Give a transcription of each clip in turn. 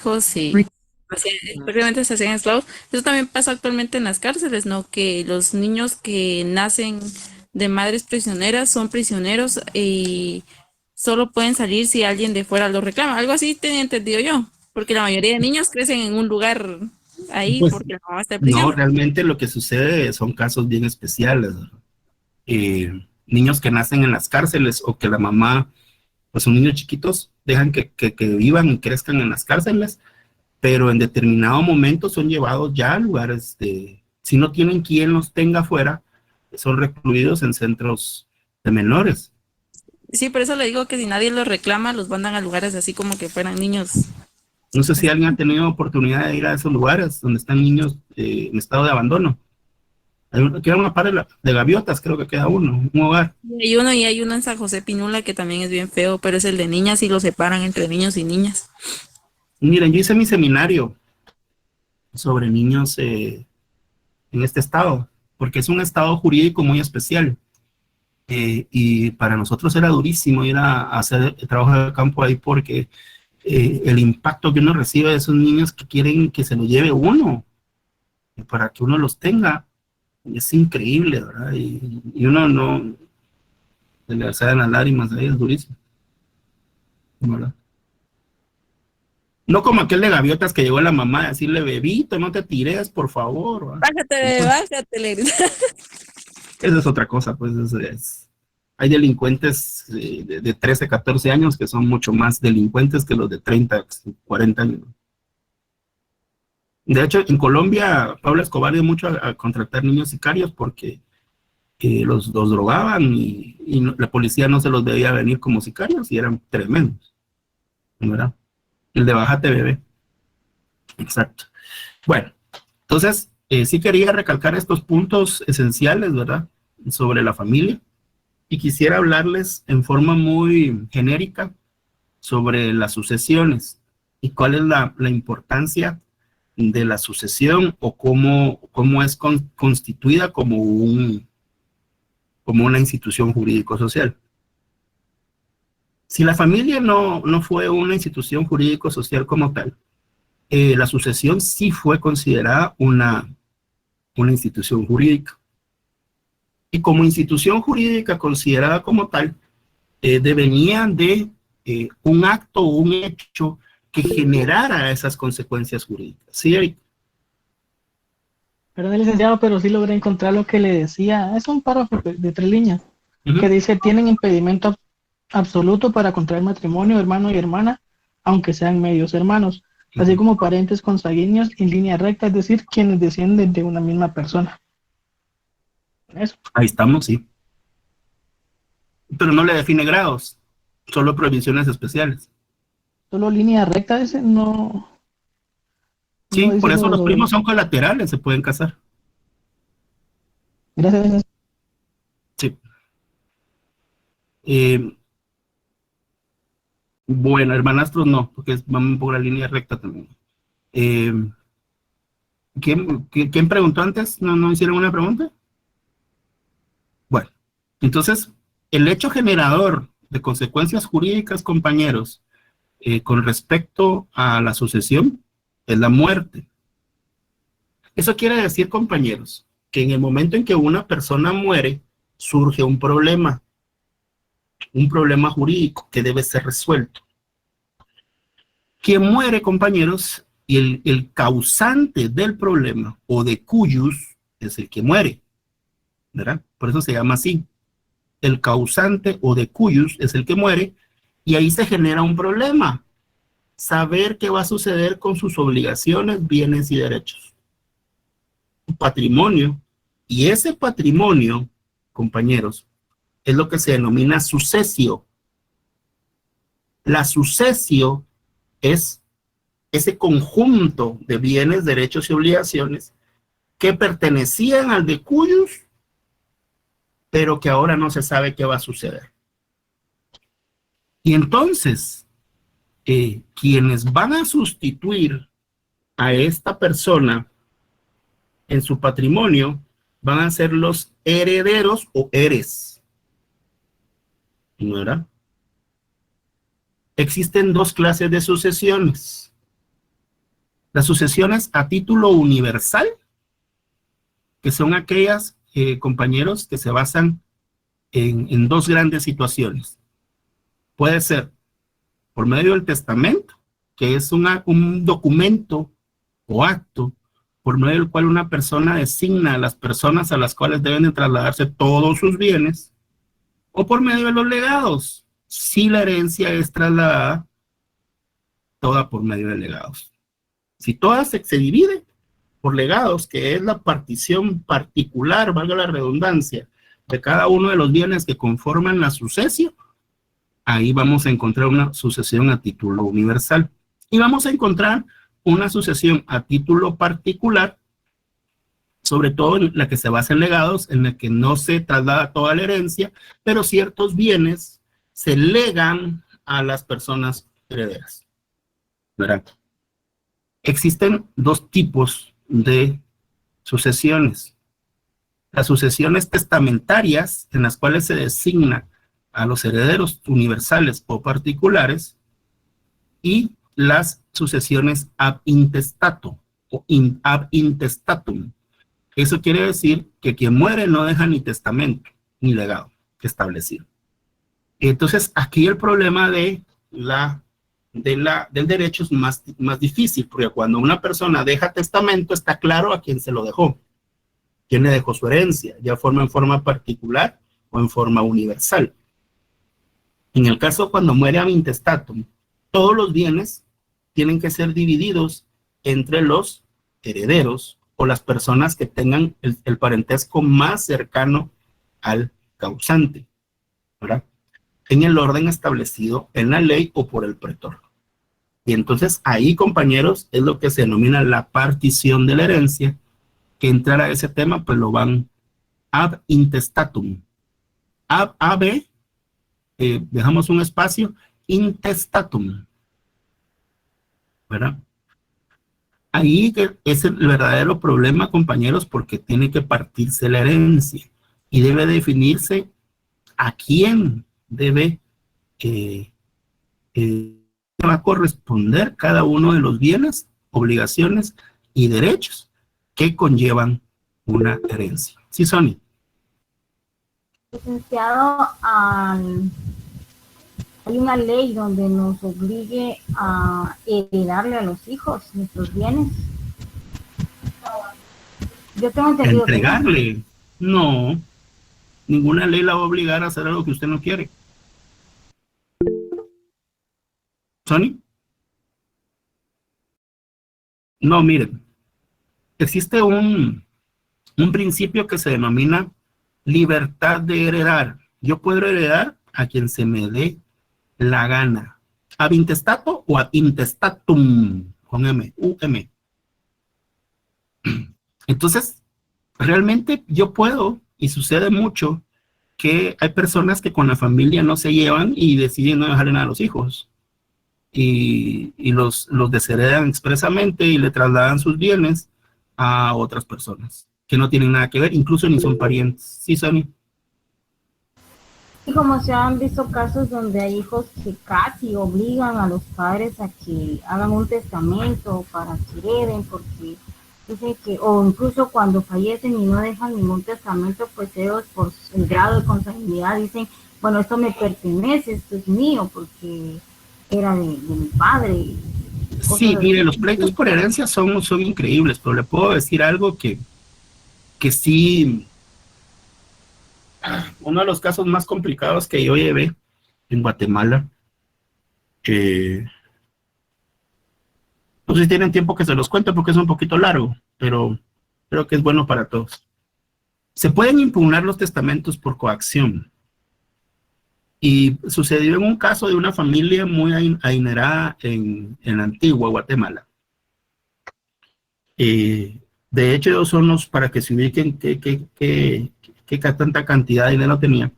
hijos y prácticamente se hacían esclavos. Eso también pasa actualmente en las cárceles, ¿no? Que los niños que nacen de madres prisioneras son prisioneros y solo pueden salir si alguien de fuera los reclama. Algo así tenía entendido yo, porque la mayoría de niños crecen en un lugar ahí Pues porque la mamá está en no, prisión. realmente lo que sucede son casos bien especiales. Niños que nacen en las cárceles o que la mamá, pues son niños chiquitos, dejan que vivan y crezcan en las cárceles, pero en determinado momento son llevados ya a lugares si no tienen quien los tenga afuera, son recluidos en centros de menores. Sí, por eso le digo que si nadie los reclama, los mandan a lugares así como que fueran niños. No sé si alguien ha tenido oportunidad de ir a esos lugares donde están niños en estado de abandono. Queda una par de gaviotas, creo que queda uno, un hogar. Y hay uno en San José Pinula que también es bien feo, pero es el de niñas y lo separan entre niños y niñas. Miren, yo hice mi seminario sobre niños en este estado, porque es un estado jurídico muy especial. Y para nosotros era durísimo ir a hacer el trabajo de campo ahí porque el impacto que uno recibe de esos niños que quieren que se lo lleve uno, y para que uno los tenga, es increíble, ¿verdad? Y uno no, se le salen las lágrimas ahí, es durísimo, ¿verdad? No como aquel de gaviotas que llegó la mamá a decirle, bebito, no te tires, por favor, ¿verdad? Bájate, bebé, Eso, bájate, le grita. esa es otra cosa, pues hay delincuentes de 13, 14 años que son mucho más delincuentes que los de 30, 40 años. De hecho, en Colombia, Pablo Escobar dio mucho a contratar niños sicarios porque los drogaban y la policía no se los veía venir como sicarios y eran tremendos, ¿verdad? El de bájate, bebé. Exacto. Bueno, entonces, sí quería recalcar estos puntos esenciales, ¿verdad? Sobre la familia y quisiera hablarles en forma muy genérica sobre las sucesiones y cuál es la importancia de la sucesión o cómo es constituida como una institución jurídico-social. Si la familia no fue una institución jurídico-social como tal, la sucesión sí fue considerada una institución jurídica. Y como institución jurídica considerada como tal, devenía de un acto o un hecho que generara esas consecuencias jurídicas. ¿Sí, Eric? Perdón, licenciado, pero sí logré encontrar lo que le decía. Es un párrafo de 3 líneas Uh que -huh. dice, tienen impedimento absoluto para contraer matrimonio, hermano y hermana, aunque sean medios hermanos, Uh así -huh. como parientes consanguíneos en línea recta, es decir, quienes descienden de una misma persona. Eso, Ahí estamos, sí. Pero no le define grados, solo prohibiciones especiales. solo línea recta, ese no Sí, dice por eso los primos lo... son colaterales, se pueden casar. Gracias. Sí. Eh, bueno, hermanastros no, porque vamos por la línea recta también. Eh, ¿quién preguntó antes? ¿No hicieron una pregunta? Bueno, entonces, el hecho generador de consecuencias jurídicas, compañeros, con respecto a la sucesión, es la muerte. Eso quiere decir, compañeros, que en el momento en que una persona muere, surge un problema jurídico que debe ser resuelto. Quien muere, compañeros, y el causante del problema o de cuyus es el que muere, ¿verdad? Por eso se llama así. El causante o de cuyus es el que muere y ahí se genera un problema. Saber qué va a suceder con sus obligaciones, bienes y derechos. Un patrimonio. Y ese patrimonio, compañeros, es lo que se denomina sucesio. La sucesio es ese conjunto de bienes, derechos y obligaciones que pertenecían al de cuyos, pero que ahora no se sabe qué va a suceder. Y entonces, quienes van a sustituir a esta persona en su patrimonio van a ser los herederos o heres, ¿no era? Existen dos clases de sucesiones. Las sucesiones a título universal, que son aquellas, compañeros, que se basan en dos grandes situaciones. Puede ser por medio del testamento, que es un documento o acto por medio del cual una persona designa a las personas a las cuales deben de trasladarse todos sus bienes, o por medio de los legados, si la herencia es trasladada toda por medio de legados. Si toda se divide por legados, que es la partición particular, valga la redundancia, de cada uno de los bienes que conforman la sucesión, ahí vamos a encontrar una sucesión a título universal. Y vamos a encontrar una sucesión a título particular, sobre todo en la que se basa en legados, en la que no se traslada toda la herencia, pero ciertos bienes se legan a las personas herederas, ¿verdad? Existen dos tipos de sucesiones. Las sucesiones testamentarias, en las cuales se designa a los herederos universales o particulares, y las sucesiones ab intestato o ab intestatum. Eso quiere decir que quien muere no deja ni testamento ni legado establecido. Entonces, aquí el problema del derecho es más difícil, porque cuando una persona deja testamento, está claro a quién se lo dejó, quién le dejó su herencia, ya en forma particular o en forma universal. En el caso cuando muere ab intestatum, todos los bienes tienen que ser divididos entre los herederos o las personas que tengan el parentesco más cercano al causante, ¿verdad? En el orden establecido en la ley o por el pretor. Y entonces ahí, compañeros, es lo que se denomina la partición de la herencia, que entrar a ese tema, pues lo van ab intestatum. AB, dejamos un espacio, intestatum, ¿verdad? Ahí es el verdadero problema, compañeros, porque tiene que partirse la herencia y debe definirse a quién debe va a corresponder cada uno de los bienes, obligaciones y derechos que conllevan una herencia. Sí, Sony. Licenciado, hay una ley donde nos obligue a heredarle a los hijos nuestros bienes. Yo tengo entendido Entregarle. No, ninguna ley la va a obligar a hacer algo que usted no quiere. ¿Sony? No, miren. Existe un principio que se denomina libertad de heredar. Yo puedo heredar a quien se me dé la gana. Ab intestato o ab intestatum, con M, U-M. Entonces, realmente yo puedo, y sucede mucho, que hay personas que con la familia no se llevan y deciden no dejarle nada a los hijos. Y los desheredan expresamente y le trasladan sus bienes a otras personas que no tienen nada que ver, incluso ni son parientes. ¿Sí, Sony? y como se han visto casos donde hay hijos que casi obligan a los padres a que hagan un testamento para que hereden, porque dicen que, o incluso cuando fallecen y no dejan ningún testamento, pues ellos por el grado de consanguinidad dicen, bueno, esto me pertenece, esto es mío, porque era de mi padre. Sí, mire, los pleitos por herencia son increíbles, pero le puedo decir algo que sí, uno de los casos más complicados que yo llevé en Guatemala, no sé si tienen tiempo que se los cuente porque es un poquito largo, pero creo que es bueno para todos. Se pueden impugnar los testamentos por coacción. Y sucedió en un caso de una familia muy adinerada en la antigua Guatemala. De hecho, ellos son los, para que se ubiquen qué tanta cantidad de dinero tenían,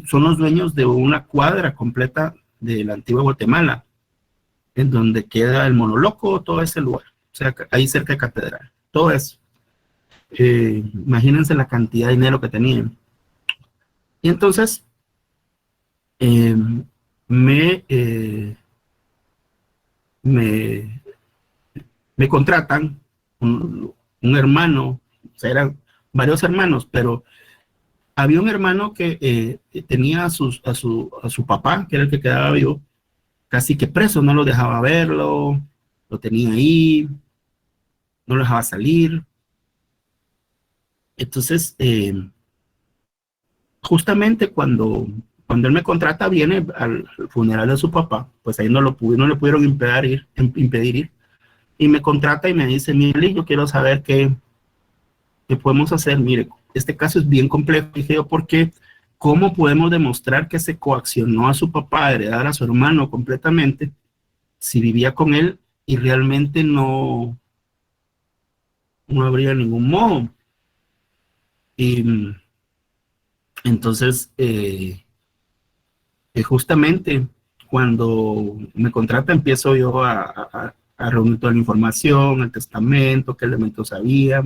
son los dueños de una cuadra completa de la antigua Guatemala, en donde queda el Monoloco, todo ese lugar, o sea, ahí cerca de Catedral, todo eso. Imagínense la cantidad de dinero que tenían. Y entonces, me me contratan un hermano, o sea, eran varios hermanos, pero había un hermano que tenía a su papá, que era el que quedaba vivo, casi que preso, no lo dejaba verlo, lo tenía ahí, no lo dejaba salir. Entonces, justamente cuando él me contrata, viene al funeral de su papá, pues ahí no le pudieron impedir ir, y me contrata y me dice, mire, yo quiero saber qué podemos hacer. Mire, este caso es bien complejo, dije yo, porque ¿cómo podemos demostrar que se coaccionó a su papá a heredar a su hermano completamente si vivía con él y realmente no habría ningún modo? Y entonces, justamente cuando me contrata, empiezo yo a reunir toda la información, el testamento, qué elementos había.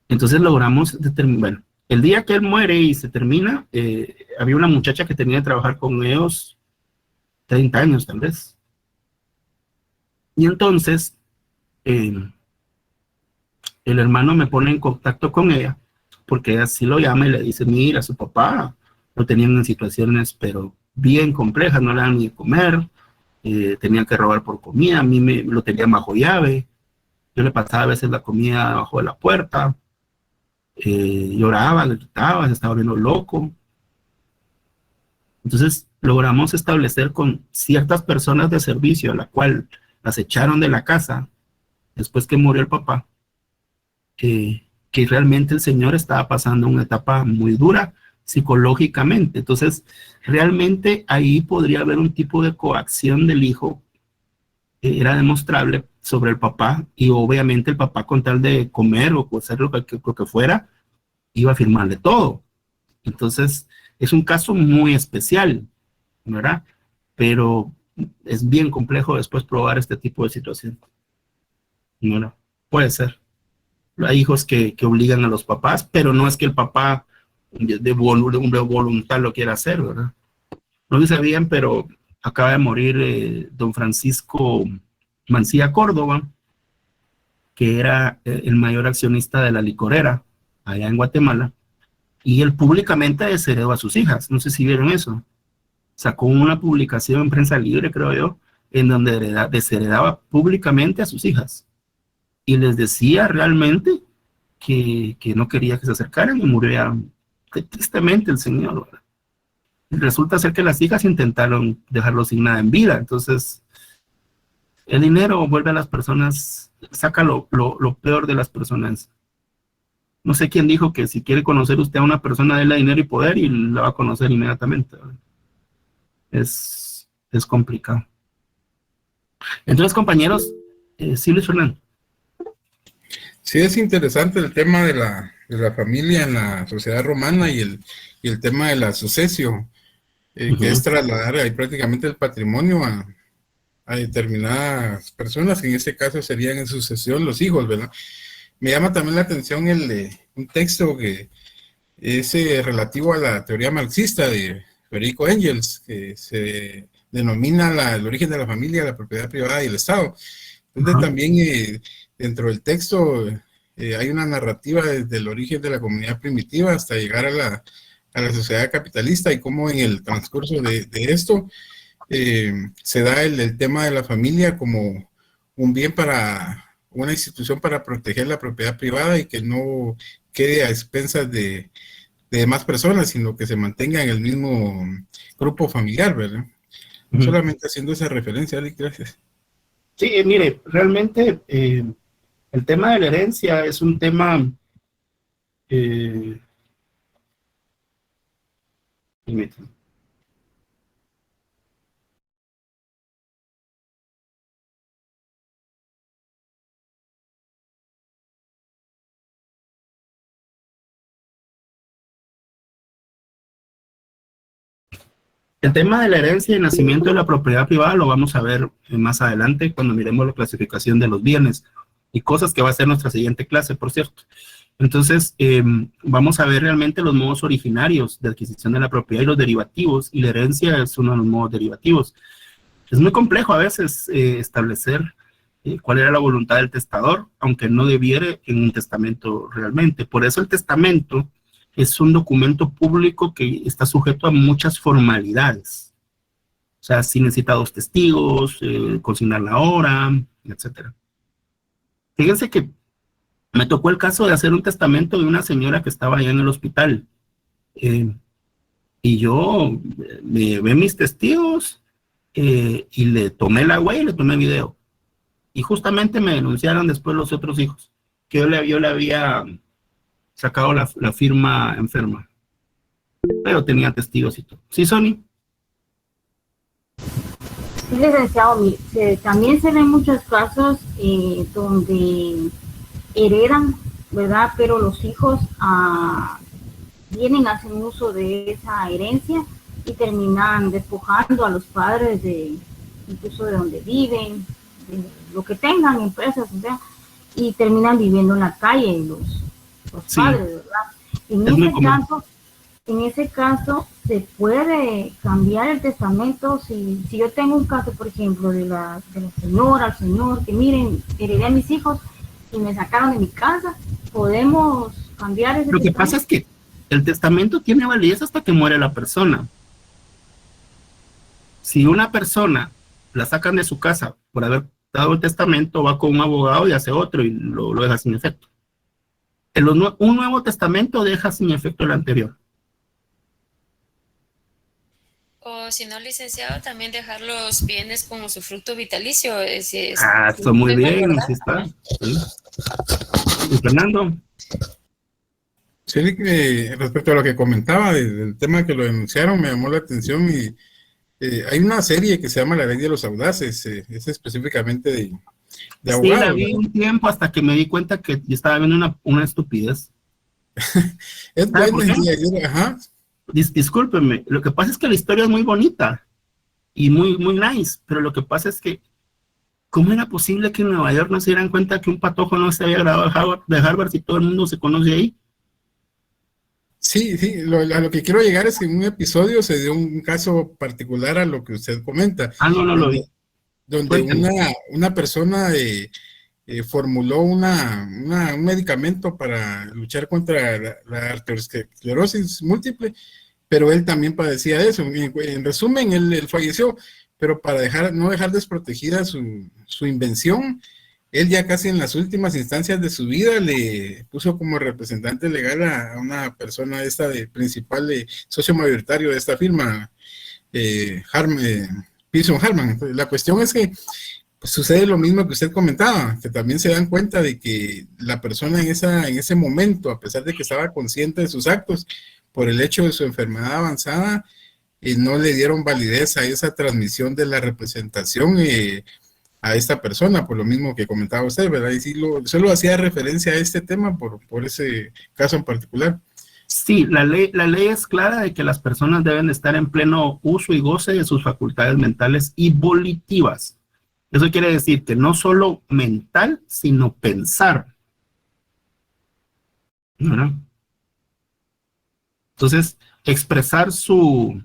Entonces logramos determinar, bueno, el día que él muere y se termina, había una muchacha que tenía que trabajar con ellos 30 años tal vez. Y entonces el hermano me pone en contacto con ella, porque ella sí lo llama y le dice, mira, su papá lo tenían en situaciones pero bien complejas, no le daban ni de comer, tenían que robar por comida, a mí lo tenía bajo llave, yo le pasaba a veces la comida abajo de la puerta, lloraba, gritaba, se estaba volviendo loco. Entonces logramos establecer con ciertas personas de servicio, a la cual las echaron de la casa después que murió el papá, que realmente el señor estaba pasando una etapa muy dura psicológicamente. Entonces realmente ahí podría haber un tipo de coacción del hijo, era demostrable sobre el papá, y obviamente el papá, con tal de comer o hacer lo que fuera, iba a firmarle todo. Entonces es un caso muy especial, ¿verdad? Pero es bien complejo después probar este tipo de situación. Bueno, puede ser. Hay hijos que obligan a los papás, pero no es que el papá de voluntad lo quiera hacer, ¿verdad? No lo sabían, pero acaba de morir don Francisco Mancilla Córdoba, que era el mayor accionista de la licorera allá en Guatemala, y él públicamente desheredó a sus hijas. No sé si vieron eso. Sacó una publicación en Prensa Libre, creo yo, en donde desheredaba públicamente a sus hijas y les decía realmente que no quería que se acercaran, y murió ya tristemente el señor, ¿verdad? Y resulta ser que las hijas intentaron dejarlo sin nada en vida. Entonces el dinero vuelve a las personas, saca lo peor de las personas. No sé quién dijo que si quiere conocer usted a una persona, déle dinero y poder y la va a conocer inmediatamente, ¿verdad? Es complicado. Entonces, compañeros, sí, Luis Fernando. Sí, es interesante el tema de la familia en la sociedad romana y el tema de la sucesio, que es trasladar ahí prácticamente el patrimonio a determinadas personas, que en este caso serían en sucesión los hijos, ¿verdad? Me llama también la atención un texto que es relativo a la teoría marxista de Federico Engels, que se denomina el origen de la familia, la propiedad privada y el Estado. Entonces también dentro del texto hay una narrativa desde el origen de la comunidad primitiva hasta llegar a la sociedad capitalista, y cómo en el transcurso de esto se da el tema de la familia como un bien una institución para proteger la propiedad privada y que no quede a expensas de demás personas, sino que se mantenga en el mismo grupo familiar, ¿verdad? Solamente haciendo esa referencia, Alex, gracias. Sí, mire, realmente el tema de la herencia es un tema el tema de la herencia y el nacimiento de la propiedad privada lo vamos a ver más adelante cuando miremos la clasificación de los bienes y cosas, que va a ser nuestra siguiente clase, por cierto. Entonces, vamos a ver realmente los modos originarios de adquisición de la propiedad y los derivativos, y la herencia es uno de los modos derivativos. Es muy complejo a veces establecer cuál era la voluntad del testador, aunque no debiere en un testamento realmente. Por eso el testamento es un documento público que está sujeto a muchas formalidades. O sea, si necesita 2 testigos, consignar la hora, etcétera. Fíjense que me tocó el caso de hacer un testamento de una señora que estaba allá en el hospital. Y yo me llevé mis testigos y le tomé la huella y le tomé video. Y justamente me denunciaron después los otros hijos, que yo le había sacado la firma enferma. Pero tenía testigos y todo. ¿Sí, Sony? Sí, licenciado, también se ven muchos casos donde heredan, ¿verdad? Pero los hijos vienen, hacen uso de esa herencia y terminan despojando a los padres incluso de donde viven, de lo que tengan, empresas, o sea, y terminan viviendo en la calle los Sí. padres, ¿verdad? En ese caso, se puede cambiar el testamento. Si yo tengo un caso, por ejemplo, de la señora, el señor, que miren, heredé a mis hijos y me sacaron de mi casa, podemos cambiar ese Lo que testamento. pasa es que el testamento tiene validez hasta que muere la persona. Si una persona la sacan de su casa por haber dado el testamento, va con un abogado y hace otro y lo deja sin efecto. Un nuevo testamento deja sin efecto el anterior. O si no, licenciado, también dejar los bienes como su fruto vitalicio. Está muy bien, así está. Sí. ¿Y Fernando? Sí, respecto a lo que comentaba del tema que lo denunciaron, me llamó la atención y hay una serie que se llama La Ley de los Audaces, es específicamente de Sí, abogados. la vi un tiempo hasta que me di cuenta que estaba viendo una estupidez. Es ¿Sabe bueno, por qué? ajá. Discúlpeme, lo que pasa es que la historia es muy bonita y muy, muy nice, pero lo que pasa es que ¿cómo era posible que en Nueva York no se dieran cuenta que un patojo no se había graduado de Harvard si todo el mundo se conoce ahí? Sí, a lo que quiero llegar es que en un episodio se dio un caso particular a lo que usted comenta. No lo vi. Donde Cuénteme. una persona formuló un medicamento para luchar contra la arteriosclerosis múltiple, pero él también padecía de eso. En resumen, él falleció, pero para no dejar desprotegida su invención, él ya casi en las últimas instancias de su vida le puso como representante legal a una persona principal socio mayoritario de esta firma, Pearson Harman. Entonces, la cuestión es que pues, sucede lo mismo que usted comentaba, que también se dan cuenta de que la persona en ese momento, a pesar de que estaba consciente de sus actos, por el hecho de su enfermedad avanzada, no le dieron validez a esa transmisión de la representación a esta persona, por lo mismo que comentaba usted, ¿verdad? Y sí, solo hacía referencia a este tema por ese caso en particular. Sí, la ley es clara de que las personas deben estar en pleno uso y goce de sus facultades mentales y volitivas. Eso quiere decir que no solo mental, sino pensar. ¿Verdad? Entonces, expresar su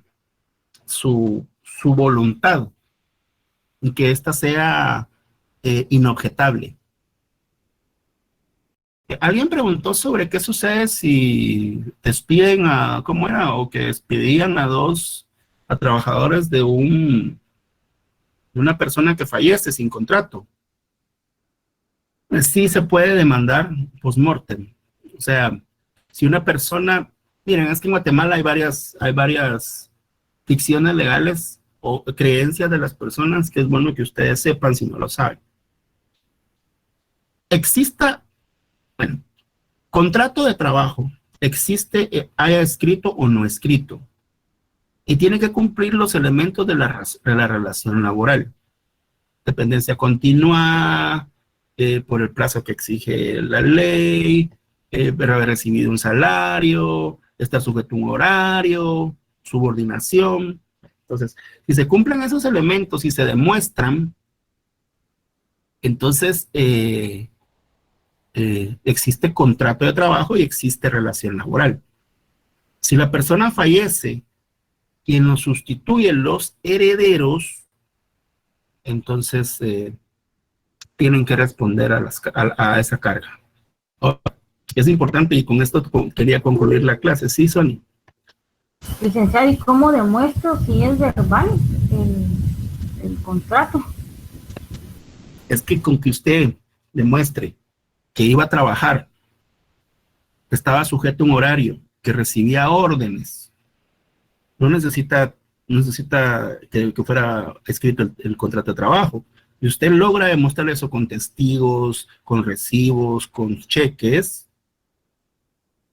voluntad y que ésta sea inobjetable. Alguien preguntó sobre qué sucede si despiden ¿cómo era? O que despedían a trabajadores de una persona que fallece sin contrato. Sí se puede demandar post-mortem. O sea, si una persona, miren, es que en Guatemala hay varias ficciones legales o creencias de las personas que es bueno que ustedes sepan si no lo saben. Bueno, contrato de trabajo, haya escrito o no escrito, y tiene que cumplir los elementos de la relación laboral. Dependencia continua, por el plazo que exige la ley, haber recibido un salario, estar sujeto a un horario, subordinación. Entonces, si se cumplen esos elementos y se demuestran, entonces existe contrato de trabajo y existe relación laboral. Si la persona fallece, quien lo sustituye, los herederos, entonces tienen que responder a esa carga. Es importante, y con esto quería concluir la clase. Sí, Sony. Licenciado, ¿y cómo demuestro si es verbal el contrato? Es que con que usted demuestre que iba a trabajar, que estaba sujeto a un horario, que recibía órdenes, no necesita que fuera escrito el contrato de trabajo. Y usted logra demostrar eso con testigos, con recibos, con cheques,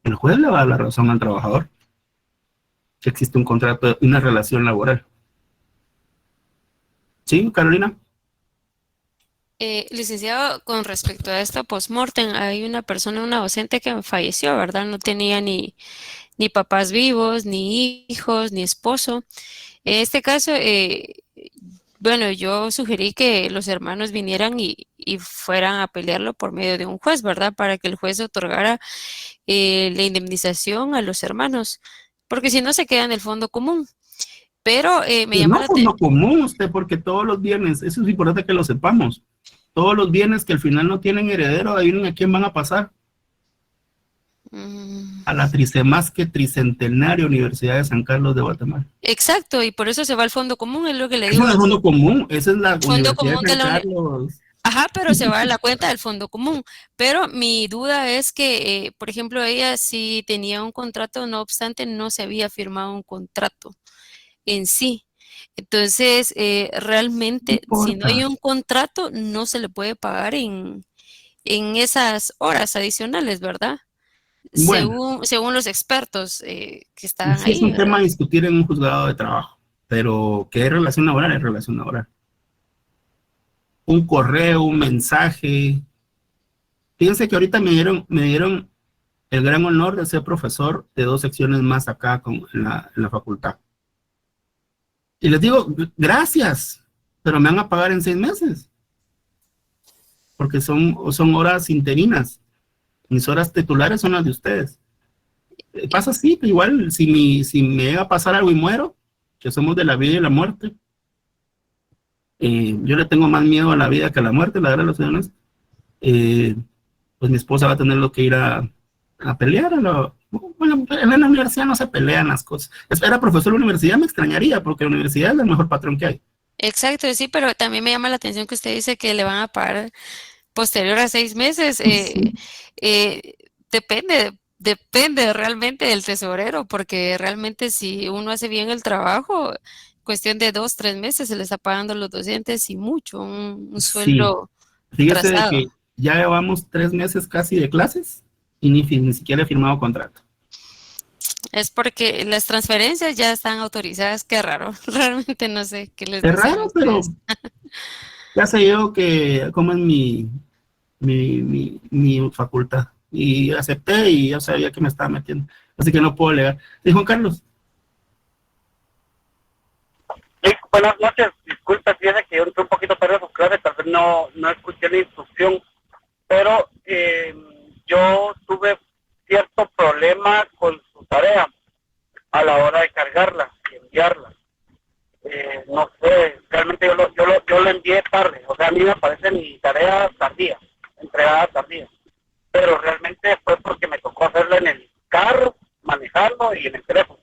el juez le va a dar la razón al trabajador que existe un contrato, una relación laboral. ¿Sí, Carolina? Licenciado, con respecto a esto post-mortem, hay una docente que falleció, ¿verdad? No tenía ni papás vivos, ni hijos, ni esposo. En este caso, bueno, yo sugerí que los hermanos vinieran y fueran a pelearlo por medio de un juez, ¿verdad? Para que el juez otorgara la indemnización a los hermanos, porque si no se queda en el fondo común. Pero me llama No la por lo atención. común, usted, porque todos los bienes, eso es importante que lo sepamos, todos los bienes que al final no tienen heredero, adivinen a quién van a pasar. A la más que tricentenaria Universidad de San Carlos de Guatemala. Exacto, y por eso se va al fondo común, es lo que le Ese digo. es el fondo común, esa es la Fondo Universidad común de de San la Carlos. Ajá, pero se va a la cuenta del fondo común. Pero mi duda es que, por ejemplo, ella sí tenía un contrato, no obstante, no se había firmado un contrato en sí. Entonces, No realmente, si no hay importa. un contrato, no se le puede pagar en esas horas adicionales, ¿verdad? Bueno, Según los expertos que estaban sí es ahí, un tema ¿verdad? a discutir en un juzgado de trabajo, pero ¿qué es relación laboral? Es relación laboral. Un correo, un mensaje. Fíjense que ahorita me dieron el gran honor de ser profesor de 2 secciones más acá en la facultad. Y les digo, gracias, pero me van a pagar en 6 meses, porque son horas interinas. Mis horas titulares son las de ustedes. Pasa así, pero igual, si me llega a pasar algo y muero, que somos de la vida y la muerte, yo le tengo más miedo a la vida que a la muerte, la verdad, los señores, pues mi esposa va a tener que ir a pelear. Bueno, en la universidad no se pelean las cosas. Era profesor de la universidad, me extrañaría, porque la universidad es el mejor patrón que hay. Exacto, sí, pero también me llama la atención que usted dice que le van a pagar posterior a 6 meses. Sí, Eh, depende realmente del tesorero, porque realmente si uno hace bien el trabajo, cuestión de 2, 3 meses se le está pagando a los docentes y mucho, un sí. sueldo Fíjese de atrasado. que ya llevamos 3 meses casi de clases y ni siquiera he firmado contrato. Es porque las transferencias ya están autorizadas, qué raro. Realmente no sé qué les Es dicen a raro, pero ustedes. ya sé yo que como es mi facultad. Y acepté y ya sabía que me estaba metiendo. Así que no puedo alegar. ¿Sí, Juan Carlos? Sí, buenas noches. Disculpe, fíjese que yo entré un poquito tarde a su clase, tal vez no escuché la instrucción, pero yo tuve cierto problema con su tarea a la hora de cargarla y enviarla. No sé, realmente yo lo envié tarde, o sea, a mí me aparece mi tarea tardía, entregada tardía, pero realmente fue porque me tocó hacerlo en el carro, manejando y en el teléfono.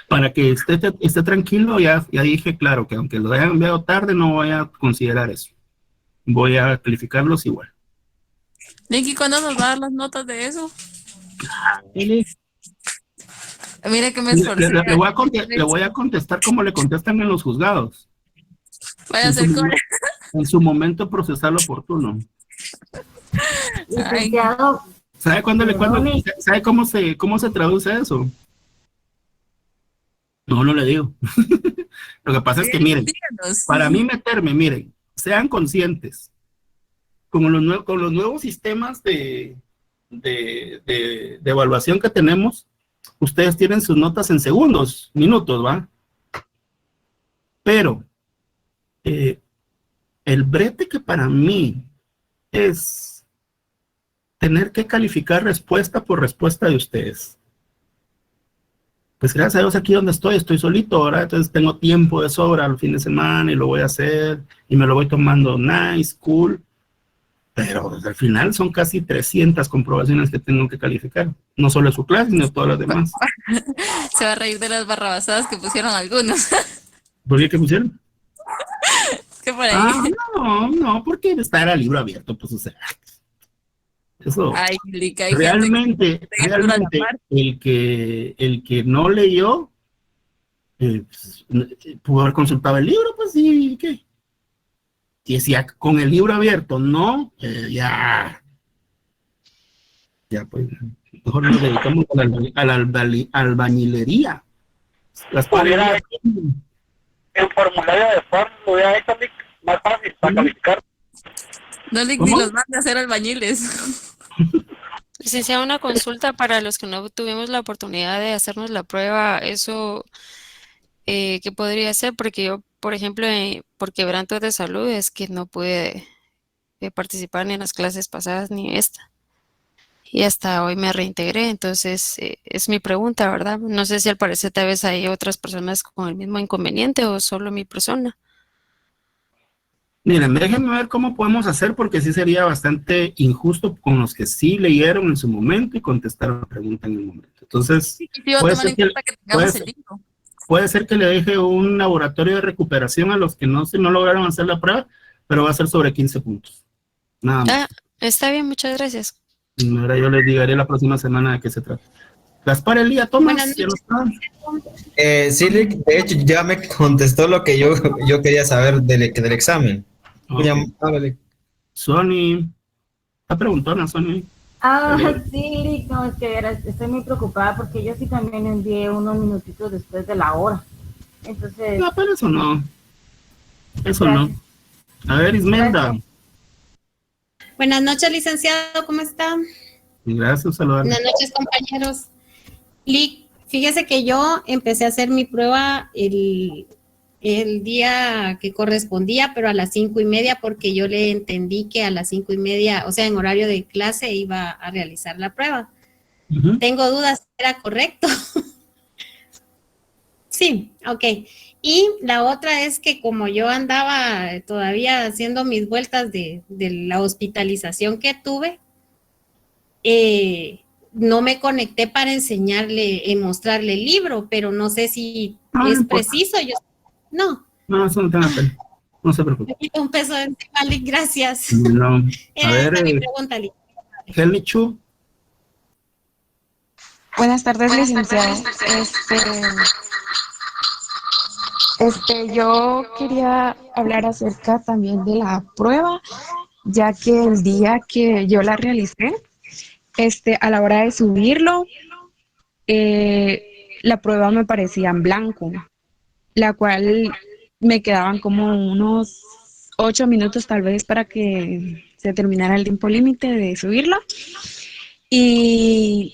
Para que esté tranquilo, ya dije, claro, que aunque lo hayan enviado tarde, no voy a considerar eso. Voy a calificarlos igual. Nicky, ¿cuándo nos va a dar las notas de eso? Eli, Mira que me Le, esforcé. le voy a contestar como le contestan en los juzgados. Vaya a En su, ser con... en su momento procesal oportuno. Ay, Licenciado, ¿Sabe perdone, sabe cómo se traduce eso? No le digo. Lo que pasa es que, miren, díganos. para mí miren, sean conscientes. Con los nuevos sistemas de evaluación que tenemos, ustedes tienen sus notas en segundos, minutos, ¿va? Pero el brete que para mí es tener que calificar respuesta por respuesta de ustedes. Pues gracias a Dios aquí donde estoy solito, ahora entonces tengo tiempo de sobra al fin de semana y lo voy a hacer y me lo voy tomando nice, cool, pero al final son casi 300 comprobaciones que tengo que calificar, no solo su clase, sino todas las demás. Se va a reír de las barrabasadas que pusieron algunos. ¿Por qué pusieron? Es que por ahí. No, porque era libro abierto, pues o sea, eso. Ay, Lick, hay Realmente el que no leyó, pues, pudo haber consultado el libro, pues sí, ¿qué? Y si con el libro abierto no, ya pues mejor nos dedicamos a la albañilería. Las Hubiera paredes. el formulario de Ford lo hubiera hecho Lick, más fácil para calificar. No, Lick, ¿Cómo? ni los mande a hacer albañiles. Licenciada, una consulta para los que no tuvimos la oportunidad de hacernos la prueba, eso, ¿qué podría ser? Porque yo, por ejemplo, por quebrantos de salud es que no pude participar ni en las clases pasadas ni esta. Y hasta hoy me reintegré, entonces es mi pregunta, ¿verdad? No sé si al parecer tal vez hay otras personas con el mismo inconveniente o solo mi persona. Miren, déjenme ver cómo podemos hacer, porque sí sería bastante injusto con los que sí leyeron en su momento y contestaron la pregunta en el momento. Entonces, Sí, yo puede tomando ser en que, cuenta que tengamos el libro. puede ser que le deje un laboratorio de recuperación a los que no lograron hacer la prueba, pero va a ser sobre 15 puntos. Nada más. Ah, está bien, muchas gracias. Ahora yo les digaré la próxima semana de qué se trata. Gaspar Elía, Buenas Tomás, ¿ya no noches. está? Sí, Rick, de hecho ya me contestó lo que yo quería saber del examen. Ok. Háblale. Sony, está preguntona, Sony. Sí, no, es que verás, estoy muy preocupada porque yo sí también envié unos minutitos después de la hora. Entonces, No, pero eso no. Eso no. A ver, Ismelda. Buenas noches, licenciado, ¿cómo está? Gracias, saludarle. Buenas noches, compañeros. Lick, fíjese que yo empecé a hacer mi prueba el día que correspondía, pero a las 5:30, porque yo le entendí que a las 5:30, o sea, en horario de clase, iba a realizar la prueba. Tengo dudas, ¿era correcto? Sí, ok. Y la otra es que como yo andaba todavía haciendo mis vueltas de la hospitalización que tuve, no me conecté para mostrarle el libro, pero no sé si es preciso. No. No, eso no tenga pena. No se preocupe. Me quito un peso de encima, Lick, gracias. No. A ver, Esa es mi pregunta, Lick. Helmi Chu. Buenas tardes, licenciado. Yo quería hablar acerca también de la prueba, ya que el día que yo la realicé, a la hora de subirlo, la prueba me parecía en blanco, la cual me quedaban como unos 8 minutos tal vez para que se terminara el tiempo límite de subirlo. Y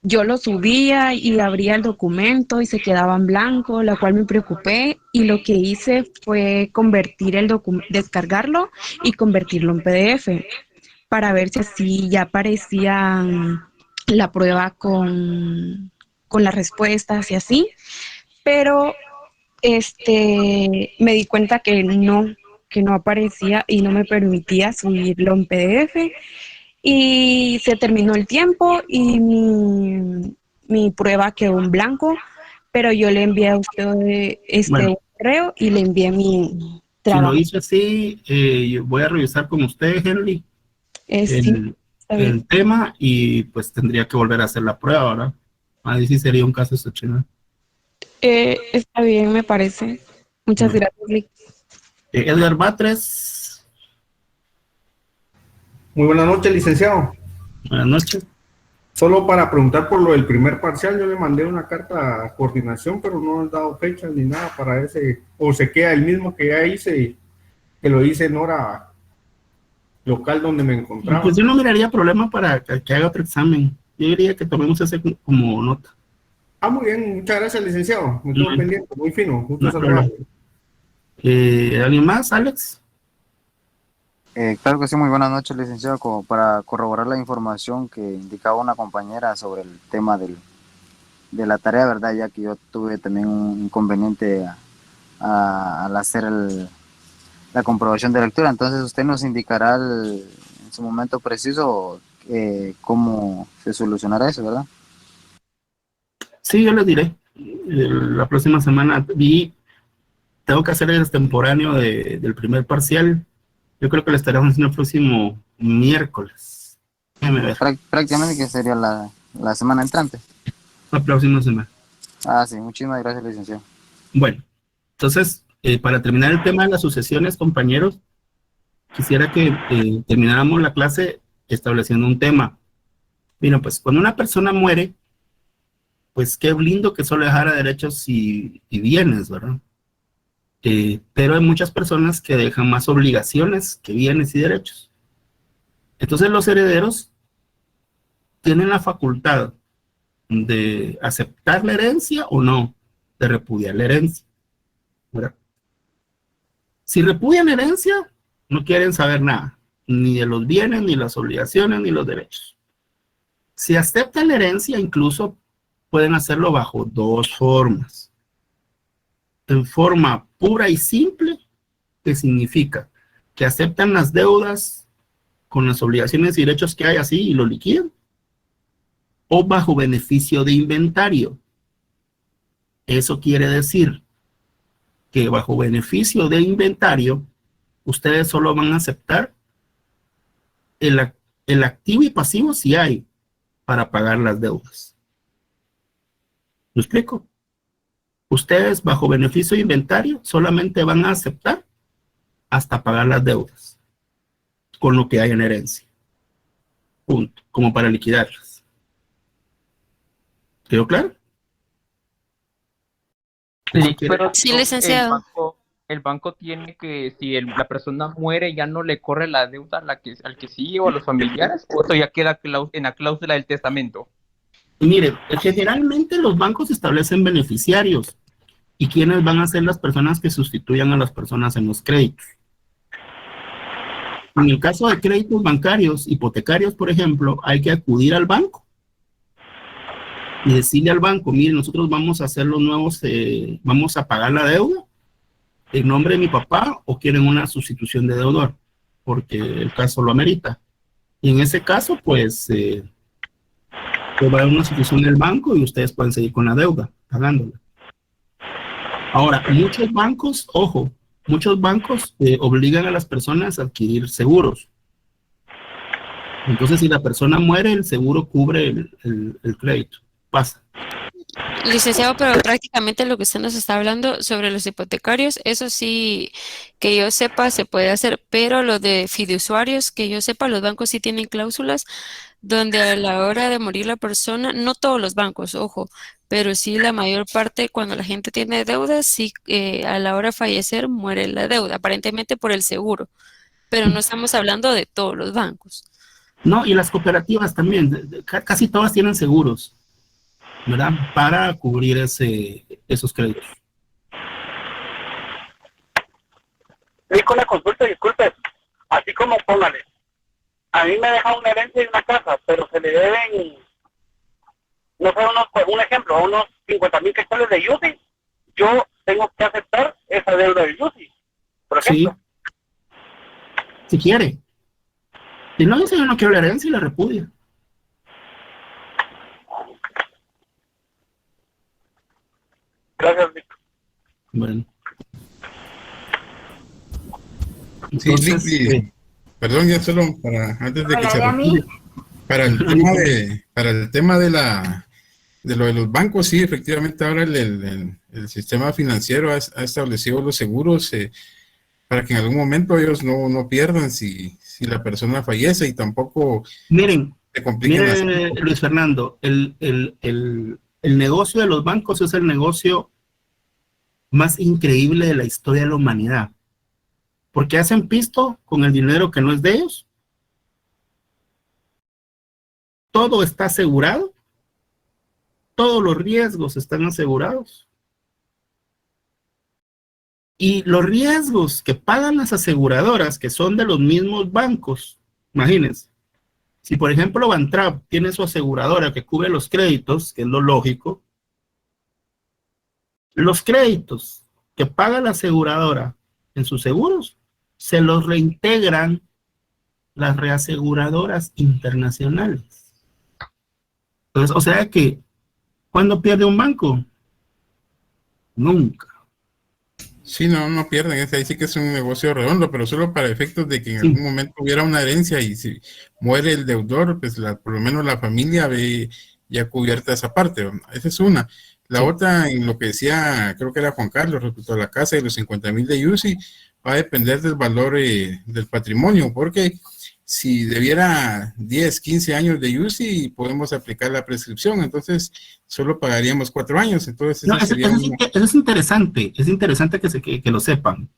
yo lo subía y abría el documento y se quedaba en blanco, la cual me preocupé, y lo que hice fue descargarlo y convertirlo en PDF para ver si así ya aparecía la prueba con las respuestas y así, pero me di cuenta que no aparecía y no me permitía subirlo en PDF. Y se terminó el tiempo y mi prueba quedó en blanco, pero yo le envié a usted un correo y le envié mi trabajo. Si lo hizo así, yo voy a revisar con usted, Henry, el tema, y pues tendría que volver a hacer la prueba, ¿verdad? Ahí sí sería un caso excepcional. Está bien, me parece. Muchas gracias, Lick. Edgar Batres. Muy buenas noches, licenciado. Buenas noches. Solo para preguntar por lo del primer parcial, yo le mandé una carta a coordinación, pero no han dado fechas ni nada para ese, o se queda el mismo que ya hice, que lo hice en hora local donde me encontraba. Pues yo no miraría problema para que haga otro examen. Yo diría que tomemos ese como nota. Muy bien, muchas gracias, licenciado. Me quedo pendiente, muy fino. Gusto saludarlo. ¿Alguien más, Alex? Claro que sí, muy buenas noches, licenciado. Como para corroborar la información que indicaba una compañera sobre el tema la tarea, ¿verdad? Ya que yo tuve también un inconveniente al hacer la comprobación de lectura. Entonces usted nos indicará en su momento preciso cómo se solucionará eso, ¿verdad? Sí, yo les diré. La próxima semana tengo que hacer el extemporáneo del primer parcial. Yo creo que lo estaremos haciendo el próximo miércoles. Déjame ver. Prácticamente que sería la semana entrante. La próxima semana. Ah, sí, muchísimas gracias, licenciado. Bueno, entonces, para terminar el tema de las sucesiones, compañeros, quisiera que termináramos la clase estableciendo un tema. Mira, pues cuando una persona muere, pues qué lindo que solo dejara derechos y bienes, ¿verdad? Pero hay muchas personas que dejan más obligaciones que bienes y derechos. Entonces los herederos tienen la facultad de aceptar la herencia o no, de repudiar la herencia, ¿verdad? Si repudian la herencia, no quieren saber nada, ni de los bienes, ni las obligaciones, ni los derechos. Si aceptan la herencia, incluso pueden hacerlo bajo dos formas. En forma pura y simple, que significa que aceptan las deudas con las obligaciones y derechos que hay así y lo liquidan, o bajo beneficio de inventario. Eso quiere decir que bajo beneficio de inventario, ustedes solo van a aceptar el activo y pasivo si hay para pagar las deudas. ¿Lo explico? Ustedes bajo beneficio de inventario solamente van a aceptar hasta pagar las deudas con lo que hay en herencia. Punto. Como para liquidarlas. ¿Quedó claro? Sí, pero Sí, licenciado. el banco tiene que, si la persona muere, ya no le corre la deuda al que sigue o a los familiares, o eso ya queda en la cláusula del testamento. Y mire, generalmente los bancos establecen beneficiarios y quiénes van a ser las personas que sustituyan a las personas en los créditos. En el caso de créditos bancarios, hipotecarios, por ejemplo, hay que acudir al banco y decirle al banco, mire, nosotros vamos a hacer los nuevos, vamos a pagar la deuda en nombre de mi papá o quieren una sustitución de deudor, porque el caso lo amerita. Y en ese caso, pues va a haber una sustitución del banco y ustedes pueden seguir con la deuda, pagándola. Ahora, muchos bancos, ojo, muchos bancos obligan a las personas a adquirir seguros. Entonces, si la persona muere, el seguro cubre el crédito. Pasa. Licenciado, pero prácticamente lo que usted nos está hablando sobre los hipotecarios, eso sí, que yo sepa, se puede hacer, pero lo de fiduciarios, que yo sepa, los bancos sí tienen cláusulas donde a la hora de morir la persona, no todos los bancos, ojo, pero sí la mayor parte, cuando la gente tiene deudas, sí, a la hora de fallecer muere la deuda, aparentemente por el seguro, pero no estamos hablando de todos los bancos. No, y las cooperativas también, casi todas tienen seguros, ¿verdad? Para cubrir esos créditos. Sí, con la consulta, disculpe, así como póngale, a mí me deja una herencia de una casa, pero se le deben, no sé, un ejemplo, unos 50,000 quetzales de UCI, yo tengo que aceptar esa deuda de UCI, por ejemplo. Sí, si quiere. Si no dice yo no quiero la herencia y la repudia. Gracias, Víctor. Bueno. Sí, Entonces, perdón, ya solo antes de que se ¿a mí? para el tema de lo de los bancos, sí, efectivamente ahora el sistema financiero ha establecido los seguros para que en algún momento ellos no pierdan si la persona fallece y tampoco miren, se compliquen mire, Luis Fernando, el negocio de los bancos es el negocio más increíble de la historia de la humanidad. Porque hacen pisto con el dinero que no es de ellos. Todo está asegurado. Todos los riesgos están asegurados. Y los riesgos que pagan las aseguradoras, que son de los mismos bancos, imagínense. Si por ejemplo Bantrap tiene su aseguradora que cubre los créditos, que es lo lógico, Los créditos que paga la aseguradora en sus seguros se los reintegran las reaseguradoras internacionales. Entonces, o sea que, ¿cuándo pierde un banco? Nunca. Sí, no pierden, ahí sí que es un negocio redondo, pero solo para efectos de que en algún momento hubiera una herencia y si muere el deudor, pues por lo menos la familia ve ya cubierta esa parte, ¿no? Esa es una. La otra, en lo que decía, creo que era Juan Carlos, respecto a la casa y los 50,000 de UCI, va a depender del valor del patrimonio, porque si debiera 10, 15 años de UCI, podemos aplicar la prescripción, entonces solo pagaríamos 4 años, entonces No, eso sería eso es interesante que lo sepan.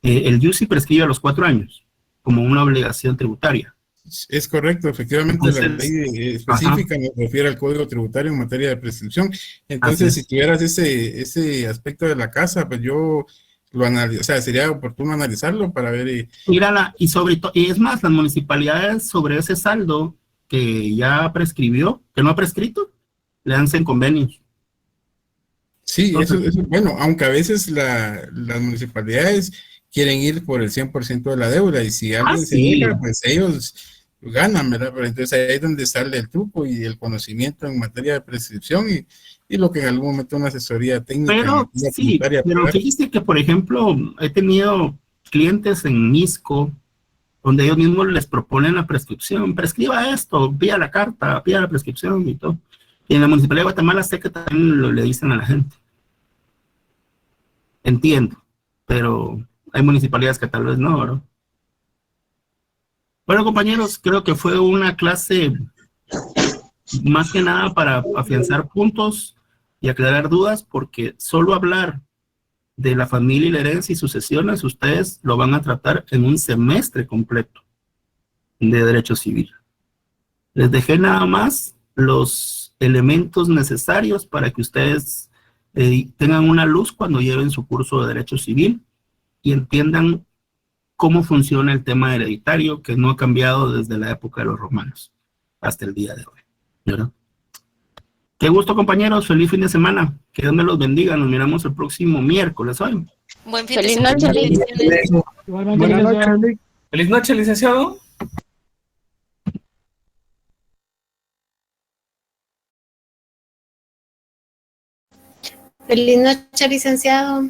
El UCI prescribe a los 4 años, como una obligación tributaria. Es correcto, efectivamente. Entonces, la ley específica nos refiere al Código Tributario en materia de prescripción. Entonces, si tuvieras ese aspecto de la casa, pues yo lo analizo, o sea, sería oportuno analizarlo para ver. Mírala, y sobre todo, y es más, las municipalidades sobre ese saldo que ya prescribió, que no ha prescrito, le hacen convenios. Sí, eso bueno, aunque a veces las municipalidades quieren ir por el 100% de la deuda, y si alguien se deja, pues ellos ganan, ¿verdad? Pero entonces ahí es donde sale el truco y el conocimiento en materia de prescripción y lo que en algún momento una asesoría técnica. Pero sí, pero fíjese que, por ejemplo, he tenido clientes en Misco donde ellos mismos les proponen la prescripción, prescriba esto, pida la carta, pida la prescripción y todo. Y en la Municipalidad de Guatemala sé que también le dicen a la gente. Entiendo, pero hay municipalidades que tal vez no, ¿verdad? Bueno, compañeros, creo que fue una clase más que nada para afianzar puntos y aclarar dudas, porque solo hablar de la familia y la herencia y sucesiones, ustedes lo van a tratar en un semestre completo de Derecho Civil. Les dejé nada más los elementos necesarios para que ustedes tengan una luz cuando lleven su curso de Derecho Civil y entiendan cómo funciona el tema hereditario, que no ha cambiado desde la época de los romanos hasta el día de hoy, ¿verdad? Qué gusto, compañeros. Feliz fin de semana. Que Dios me los bendiga. Nos miramos el próximo miércoles hoy. Buen fin de semana. Buenas noches. Feliz noche, licenciado. Feliz noche, licenciado.